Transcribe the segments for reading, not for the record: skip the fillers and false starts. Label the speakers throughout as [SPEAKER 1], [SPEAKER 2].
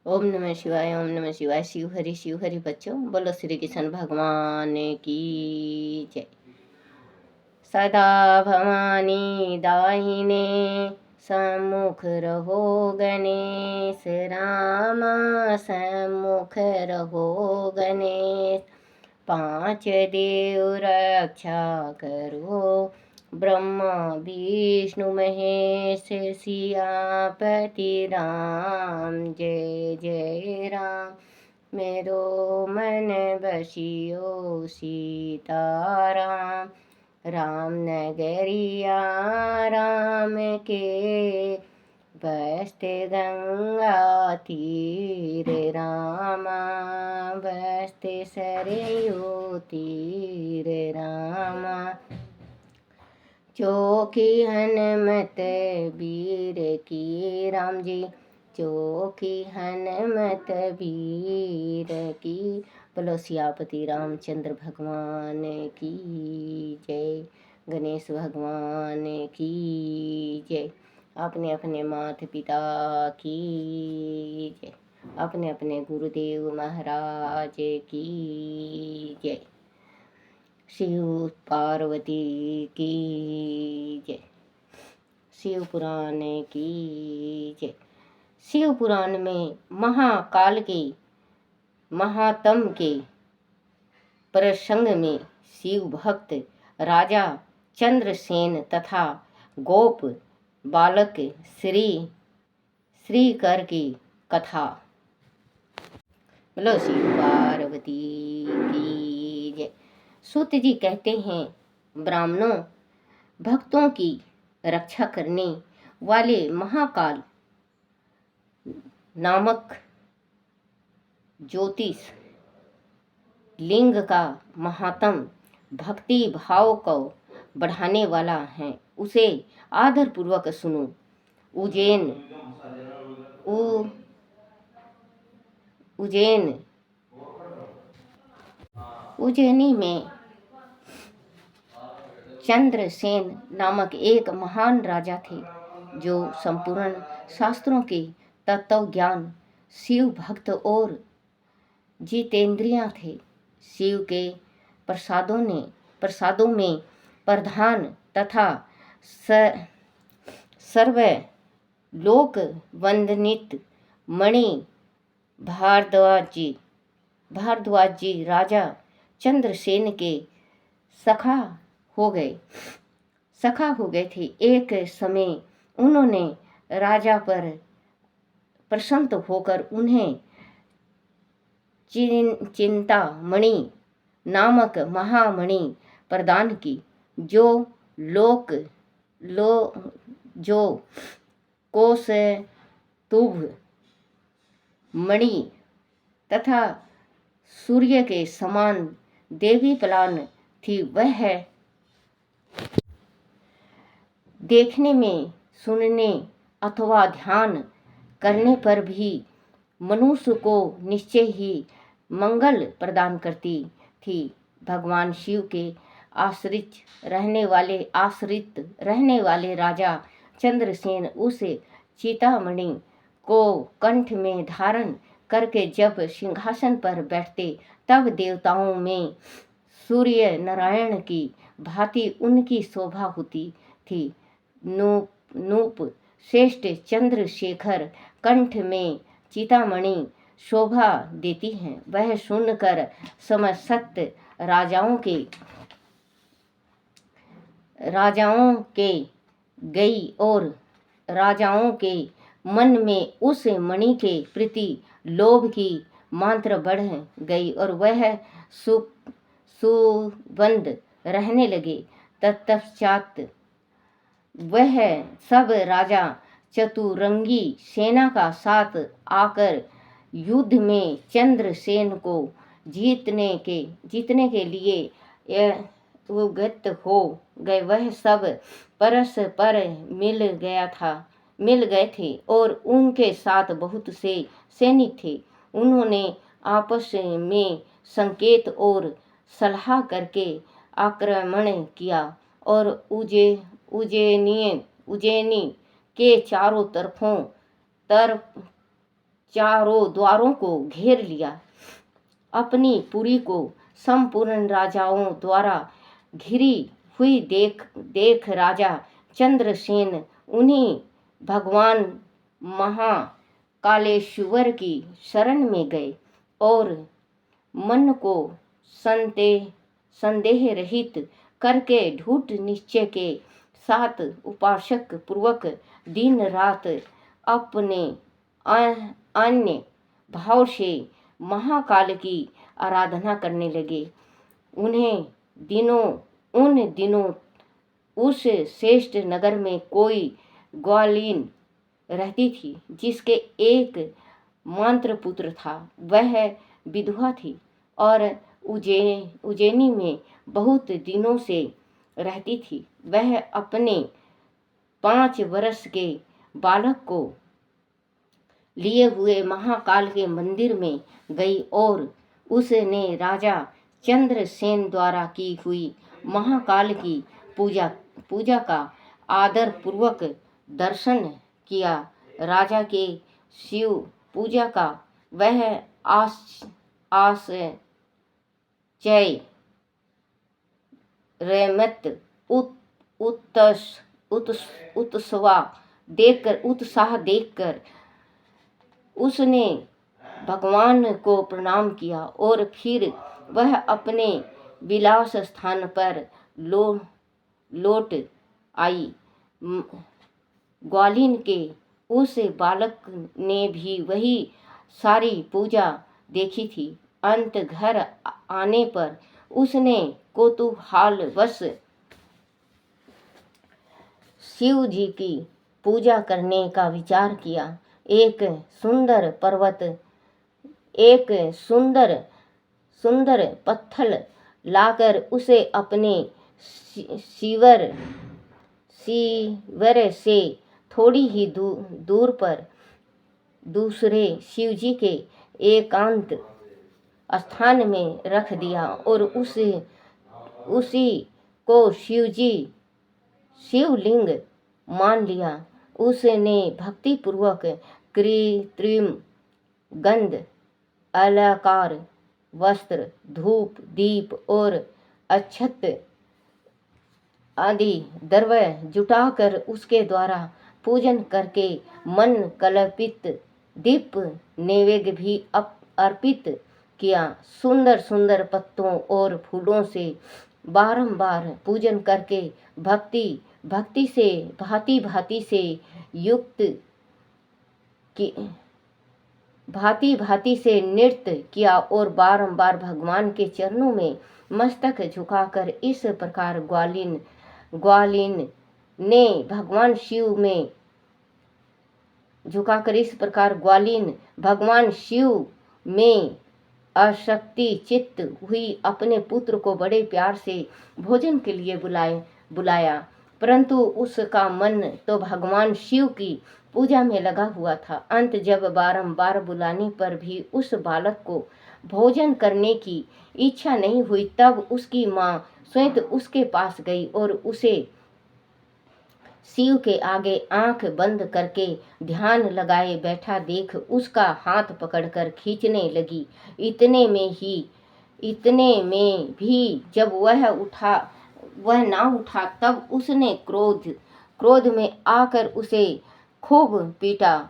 [SPEAKER 1] ओम नमः शिवाय, ओम नमः शिवाय। शिव हरि बच्चों, बोलो श्री कृष्ण भगवान की जय। सदा भवानी दाहिने सम्मुख रहो, गणेश राम सम्मुख रहो गणेश। पांच देव रक्षा करो, ब्रह्मा विष्णु महेश। सियापति राम जय जय राम। मेरो मन बसियो सीताराम। राम नगरिया राम के, बसते गंगा तीर रामा। बसते सरयू तीर रामा। चौकी हनुमत वीर की राम जी, चौकी हनुमत वीर की। बोलो सियापति रामचंद्र भगवान की जय। गणेश भगवान की जय। अपने अपने माता पिता की जय। अपने अपने गुरुदेव महाराज की जय। शिव पार्वती की जय। शिव पुराण की जय। शिव पुराण में महाकाल के महात्म के प्रसंग में शिव भक्त राजा चंद्रसेन तथा गोप बालक श्रीकर की कथा। बोलो शिव पार्वती की जय। सूत जी कहते हैं, ब्राह्मणों, भक्तों की रक्षा करने वाले महाकाल नामक ज्योतिष लिंग का महात्म भक्ति भाव को बढ़ाने वाला है। उसे आदर पूर्वक सुनो। उज्जैनी में चंद्रसेन नामक एक महान राजा थे, जो संपूर्ण शास्त्रों के तत्व ज्ञान, शिव भक्त और जितेंद्रिया थे। शिव के प्रसादों में प्रधान तथा सर्व लोक वंदनित मणि भारद्वाज जी राजा चंद्रसेन के सखा हो गए थे। एक समय उन्होंने राजा पर प्रसन्न होकर उन्हें चिंतामणि नामक महामणि प्रदान की, जो कौस्तुभ मणि तथा सूर्य के समान देवी पलान थी। वह देखने में, सुनने अथवा ध्यान करने पर भी मनुष्य को निश्चय ही मंगल प्रदान करती थी। भगवान शिव के आश्रित रहने वाले राजा चंद्रसेन उस चितामणि को कंठ में धारण करके जब सिंहासन पर बैठते, तब देवताओं में सूर्य नारायण की भांति उनकी शोभा होती थी। नूप श्रेष्ठ चंद्रशेखर कंठ में चितामणि शोभा देती हैं। वह सुनकर समस्त राजाओं के गई और राजाओं के मन में उस मणि के प्रति लोभ की मात्रा बढ़ गई और वह सुबंद रहने लगे। तत्पश्चात वह सब राजा चतुरंगी सेना का साथ आकर युद्ध में चंद्रसेन को जीतने के लिए उगत हो गए। वह सब परस्पर मिल गए थे और उनके साथ बहुत से सैनिक थे। उन्होंने आपस में संकेत और सलाह करके आक्रमण किया और उज्जैनी के चारों तरफ चारों द्वारों को घेर लिया। अपनी पुरी को संपूर्ण राजाओं द्वारा घिरी हुई देख देख राजा चंद्रसेन उन्हीं भगवान महाकालेश्वर की शरण में गए और मन को संदेह रहित करके ढूढ़ निश्चय के साथ उपासक पूर्वक दिन रात अपने अन्य भाव से महाकाल की आराधना करने लगे। उन दिनों उस श्रेष्ठ नगर में कोई ग्वालिन रहती थी जिसके एक मात्र पुत्र था। वह विधवा थी और उज्जैनी में बहुत दिनों से रहती थी। वह अपने 5 वर्ष के बालक को लिए हुए महाकाल के मंदिर में गई और उसने राजा चंद्रसेन द्वारा की हुई महाकाल की पूजा का आदर पूर्वक दर्शन किया। राजा के शिव पूजा का वह आश्चर्य उत्साह देखकर उसने भगवान को प्रणाम किया और फिर वह अपने विलास स्थान पर लौट आई। ग्वालिन के उस बालक ने भी वही सारी पूजा देखी थी। अंत घर आने पर उसने कौतूहलवश शिव जी की पूजा करने का विचार किया। एक सुंदर पत्थर लाकर उसे अपने शिविर से थोड़ी ही दूर पर दूसरे शिवजी के एकांत स्थान में रख दिया और उसी को शिवलिंग मान लिया। उसने भक्ति पूर्वक कृत्रिम गंध, अलंकार, वस्त्र, धूप, दीप और अक्षत आदि द्रव्य जुटाकर उसके द्वारा पूजन करके मन कल्पित दीप नैवेद्य भी अर्पित किया। सुंदर सुंदर पत्तों और फूलों से बारंबार पूजन करके भक्ति से भांति से नृत्य किया और बारंबार भगवान के चरणों में मस्तक झुकाकर इस प्रकार ग्वालिन ने भगवान शिव में आसक्ति चित्त हुई अपने पुत्र को बड़े प्यार से भोजन के लिए बुलाया, परंतु उसका मन तो भगवान शिव की पूजा में लगा हुआ था। अंत जब बारंबार बुलाने पर भी उस बालक को भोजन करने की इच्छा नहीं हुई, तब उसकी माँ स्वयं उसके पास गई और उसे शिव के आगे आंख बंद करके ध्यान लगाए बैठा देख उसका हाथ पकड़कर खींचने लगी। इतने में भी जब वह ना उठा तब उसने क्रोध में आकर उसे खूब पीटा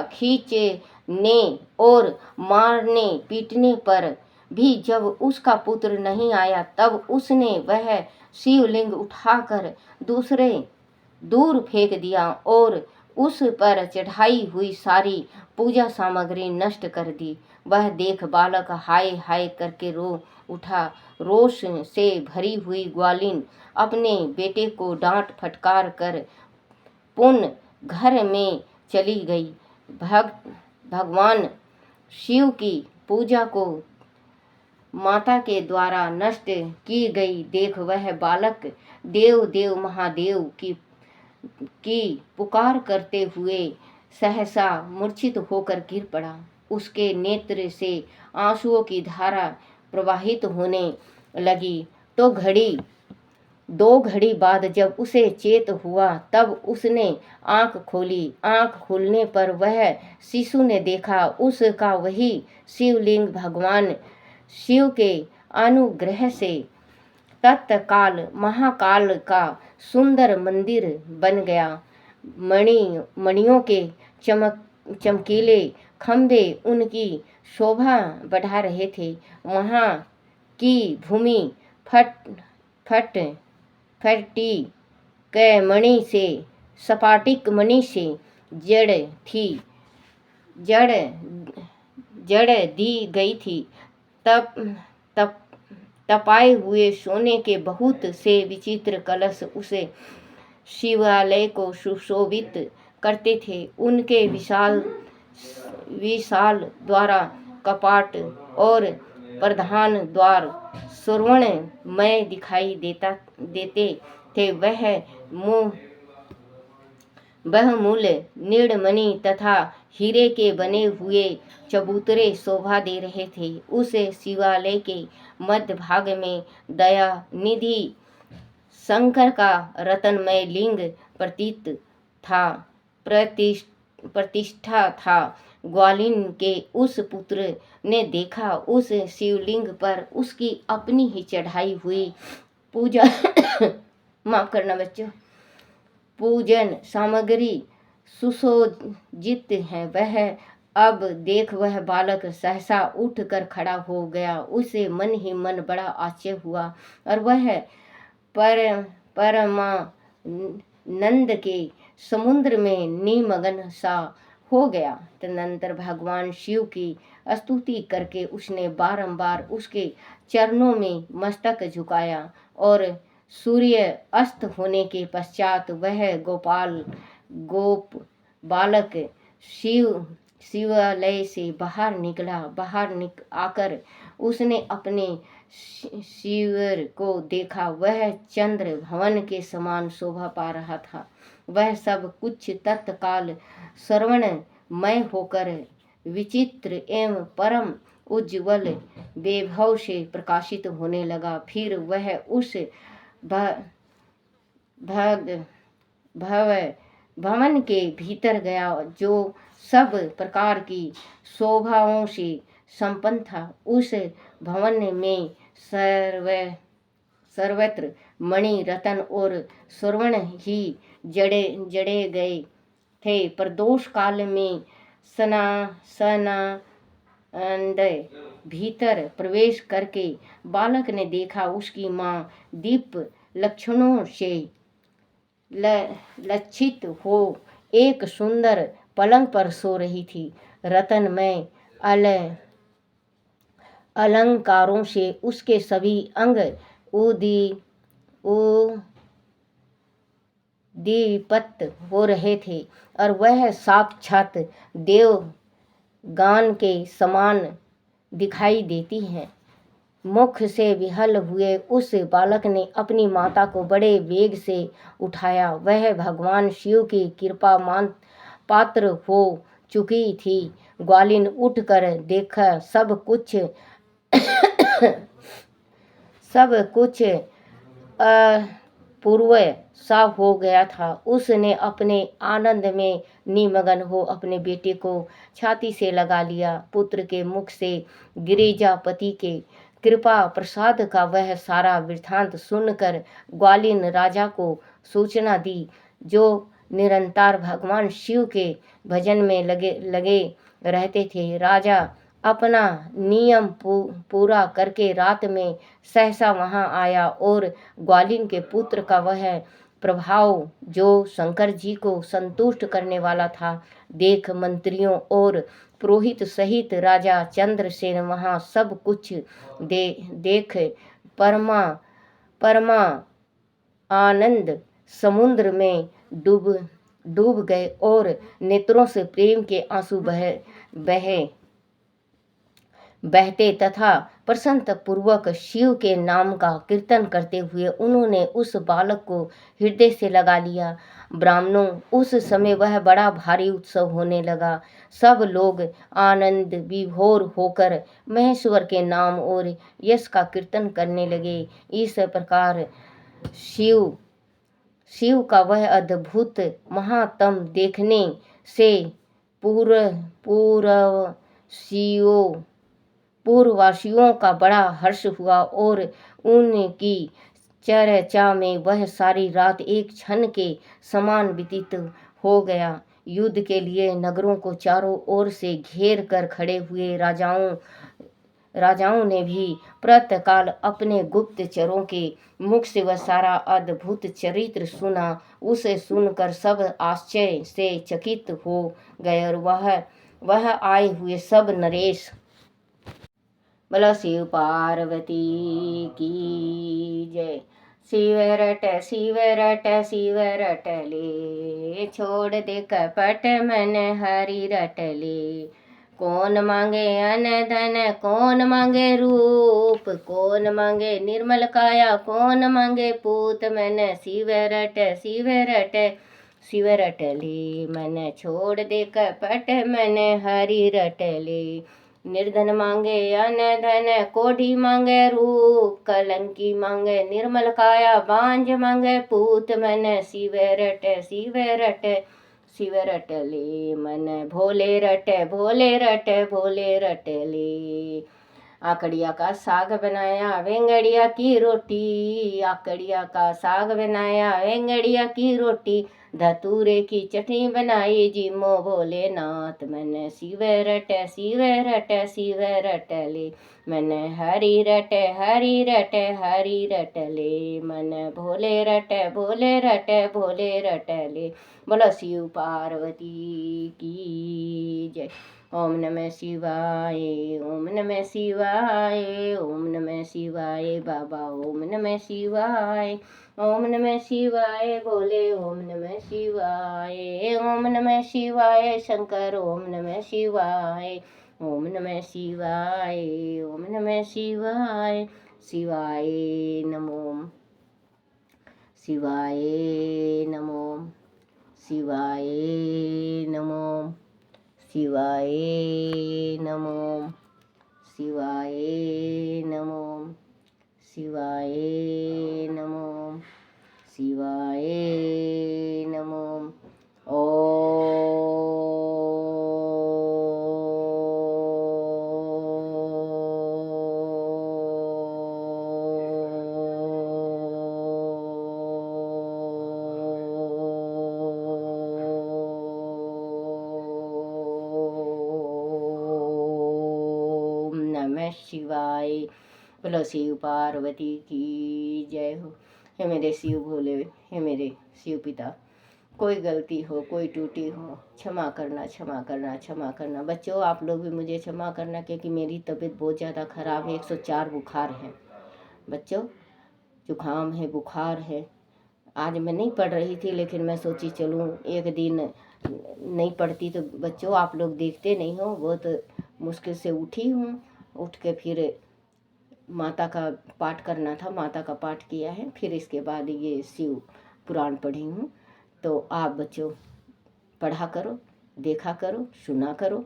[SPEAKER 1] खींचने और मारने पीटने पर भी जब उसका पुत्र नहीं आया तब उसने वह शिवलिंग उठाकर दूर फेंक दिया और उस पर चढ़ाई हुई सारी पूजा सामग्री नष्ट कर दी। वह देख बालक हाय हाय करके रो उठा। रोष से भरी हुई ग्वालिन अपने बेटे को डांट फटकार कर पुनः घर में चली गई। भगवान शिव की पूजा को माता के द्वारा नष्ट की गई देख वह बालक देव देव महादेव की पुकार करते हुए सहसा मूर्छित होकर गिर पड़ा। उसके नेत्र से आंसुओं की धारा प्रवाहित होने लगी तो घड़ी 2 घड़ी बाद जब उसे चेत हुआ तब उसने आंख खोली। आंख खोलने पर वह शिशु ने देखा उसका वही शिवलिंग भगवान शिव के अनुग्रह से तत्काल महाकाल का सुंदर मंदिर बन गया। मणियों के चमकीले खंभे उनकी शोभा बढ़ा रहे थे। वहाँ की भूमि फटी क मणि से स्फटिक मणि से जड़ दी गई थी। तब तप तपाए हुए सोने के बहुत से विचित्र कलश उसे शिवालय को सुशोभित करते थे। उनके विशाल द्वारा कपाट और प्रधान द्वार स्वर्णमय दिखाई देते थे। बहुमूल्य नीलमणि तथा हीरे के बने हुए चबूतरे शोभा दे रहे थे। उस शिवालय के मध्य भाग में दया निधि शंकर का रत्नमय लिंग प्रतिष्ठा था। ग्वालिन के उस पुत्र ने देखा उस शिवलिंग पर उसकी अपनी ही चढ़ाई हुई पूजा माफ करना बच्चों, पूजन सामग्री सुसज्जित है। वह अब देख वह बालक सहसा उठ कर खड़ा हो गया। उसे मन ही मन बड़ा आश्चर्य हुआ और वह परमानंद के समुद्र में निमग्न सा हो गया। तदनंतर भगवान शिव की स्तुति करके उसने बारंबार उसके चरणों में मस्तक झुकाया और सूर्य अस्त होने के पश्चात वह गोप बालक शिवालय से बाहर आकर उसने अपने शिविर को देखा। वह चंद्र भवन के समान शोभा पा रहा था। वह सब कुछ तत्काल श्रवणमय होकर विचित्र एवं परम उज्ज्वल वैभव से प्रकाशित होने लगा। फिर वह उस भवन के भीतर गया जो सब प्रकार की शोभाओं से संपन्न था। उस भवन में सर्वत्र मणि रत्न और स्वर्ण ही जड़े गए थे। प्रदोष काल में भीतर प्रवेश करके बालक ने देखा उसकी माँ दीप लक्षणों से लज्जित हो एक सुंदर पलंग पर सो रही थी। रत्नमय अलंकारों से उसके सभी अंग उद्दीपित हो रहे थे और वह साक्षात देवगान के समान दिखाई देती है। मुख से विहल हुए उस बालक ने अपनी माता को बड़े वेग से उठाया। वह भगवान शिव की कृपा पात्र हो चुकी थी। ग्वालिन उठकर देखा सब कुछ पूर्व सा हो गया था। उसने अपने आनंद में निमग्न हो अपने बेटे को छाती से लगा लिया। पुत्र के मुख से गिरिजापति के कृपा प्रसाद का वह सारा वृत्तांत सुनकर ग्वालिन राजा को सूचना दी, जो निरंतर भगवान शिव के भजन में लगे रहते थे। राजा अपना नियम पूरा करके रात में सहसा वहां आया और ग्वालिन के पुत्र का वह प्रभाव जो शंकर जी को संतुष्ट करने वाला था देख मंत्रियों और पुरोहित सहित राजा चंद्रसेन वहां सब कुछ देख परमा आनंद समुद्र में डूब गए और नेत्रों से प्रेम के आंसू बहते तथा प्रसन्न पूर्वक शिव के नाम का कीर्तन करते हुए उन्होंने उस बालक को हृदय से लगा लिया। ब्राह्मणों, उस समय वह बड़ा भारी उत्सव होने लगा। सब लोग आनंद विभोर होकर महेश्वर के नाम और यश का कीर्तन करने लगे। इस प्रकार शिव शिव का वह अद्भुत महात्म देखने से पूर्ववासियों का बड़ा हर्ष हुआ और उनकी चर्चा में वह सारी रात एक क्षण के समान व्यतीत हो गया। युद्ध के लिए नगरों को चारों ओर से घेर कर खड़े हुए राजाओं ने भी प्रातःकाल अपने गुप्तचरों के मुख से वह सारा अद्भुत चरित्र सुना। उसे सुनकर सब आश्चर्य से चकित हो गए और वह आए हुए सब नरेश बोला शिव पार्वती की जय। शिव रट ले छोड़ दे कपट मन हरि रट ले। कौन मांगे अन धन कौन मांगे रूप कौन मांगे निर्मल काया कौन मांगे पूत मन शिव रट ले मन छोड़ दे कपट मन हरि रट ले। निर्धन मांगे अन धन कोढ़ी मांगे रूप कलंकी मांगे निर्मल काया बांझ मांगे पूत मन शिव रट ले मन भोले रट ले। आकड़िया का साग बनाया वेंगड़िया की रोटी आकड़िया का साग बनाया वेंगड़िया की रोटी धतूरे की चटनी बनाई जी मो भोलेनाथ मन शिव रट ले मन हरि रट ले मन भोले रट ले। बोलो शिव पार्वती की जय। ओम नमः शिवाय ओम नमः शिवाय ओम नमः शिवाय बाबा ओम नमः शिवाय ओम नमः शिवाय बोले ओम नमः शिवाय शंकर ओम नमः शिवाय ओम नमः शिवाय शिवाय नमो शिवाय नमो शिवाय नमो शिवाय नमो शिवाय नमो शिवाय नमो शिवाय नमो। शिवाय। बोलो शिव पार्वती की जय हो। हे मेरे शिव भोले हे मेरे शिव पिता कोई गलती हो कोई टूटी हो क्षमा करना। बच्चों आप लोग भी मुझे क्षमा करना क्योंकि मेरी तबीयत बहुत ज़्यादा ख़राब है 104 बुखार है बच्चों जुकाम है बुखार है। आज मैं नहीं पढ़ रही थी लेकिन मैं सोची चलूँ एक दिन नहीं पढ़ती तो बच्चों आप लोग देखते नहीं हो बहुत मुश्किल से उठी हूँ। उठ के फिर माता का पाठ करना था माता का पाठ किया है फिर इसके बाद ये शिव पुराण पढ़ी हूँ। तो आप बच्चों पढ़ा करो देखा करो सुना करो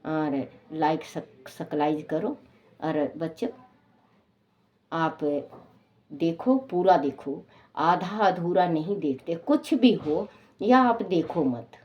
[SPEAKER 1] और लाइक सब्सक्राइब करो और बच्चों आप देखो पूरा देखो आधा अधूरा नहीं देखते कुछ भी हो या आप देखो मत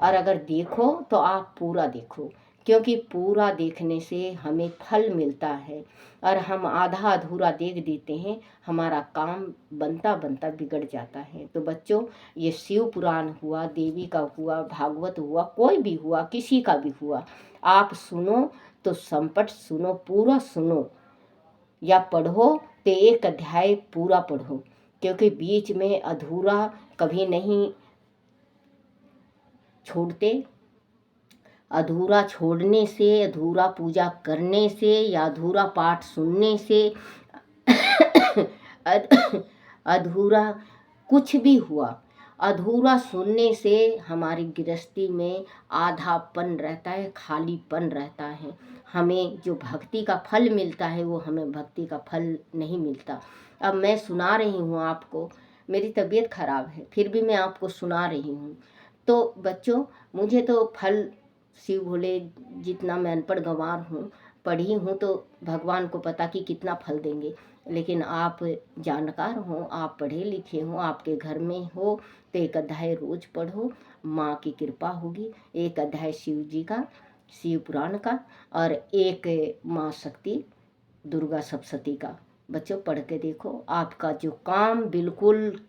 [SPEAKER 1] और अगर देखो तो आप पूरा देखो क्योंकि पूरा देखने से हमें फल मिलता है और हम आधा अधूरा देख देते हैं हमारा काम बनता बिगड़ जाता है। तो बच्चों ये शिव पुराण हुआ देवी का हुआ भागवत हुआ कोई भी हुआ किसी का भी हुआ आप सुनो तो संपट सुनो पूरा सुनो या पढ़ो तो एक अध्याय पूरा पढ़ो क्योंकि बीच में अधूरा कभी नहीं छोड़ते। अधूरा छोड़ने से अधूरा पूजा करने से या अधूरा पाठ सुनने से अधूरा कुछ भी हुआ अधूरा सुनने से हमारी गृहस्थी में आधापन रहता है खालीपन रहता है। हमें जो भक्ति का फल मिलता है वो हमें भक्ति का फल नहीं मिलता। अब मैं सुना रही हूँ आपको मेरी तबीयत ख़राब है फिर भी मैं आपको सुना रही हूँ। तो बच्चों मुझे तो फल शिव भोले जितना मैं अनपढ़ गंवार हूँ पढ़ी हूँ तो भगवान को पता कि कितना फल देंगे, लेकिन आप जानकार हो, आप पढ़े लिखे हो, आपके घर में हो, तो एक अध्याय रोज पढ़ो, माँ की कृपा होगी। एक अध्याय शिव जी का, शिव पुराण का, और एक माँ शक्ति दुर्गा सप्तशती का। बच्चों पढ़ के देखो, आपका जो काम बिल्कुल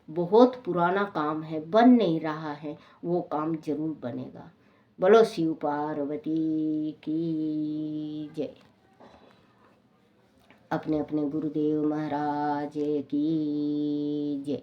[SPEAKER 1] बहुत पुराना काम है, बन नहीं रहा है, वो काम जरूर बनेगा। बोलो शिव पार्वती की जय। अपने अपने गुरुदेव महाराज की जय।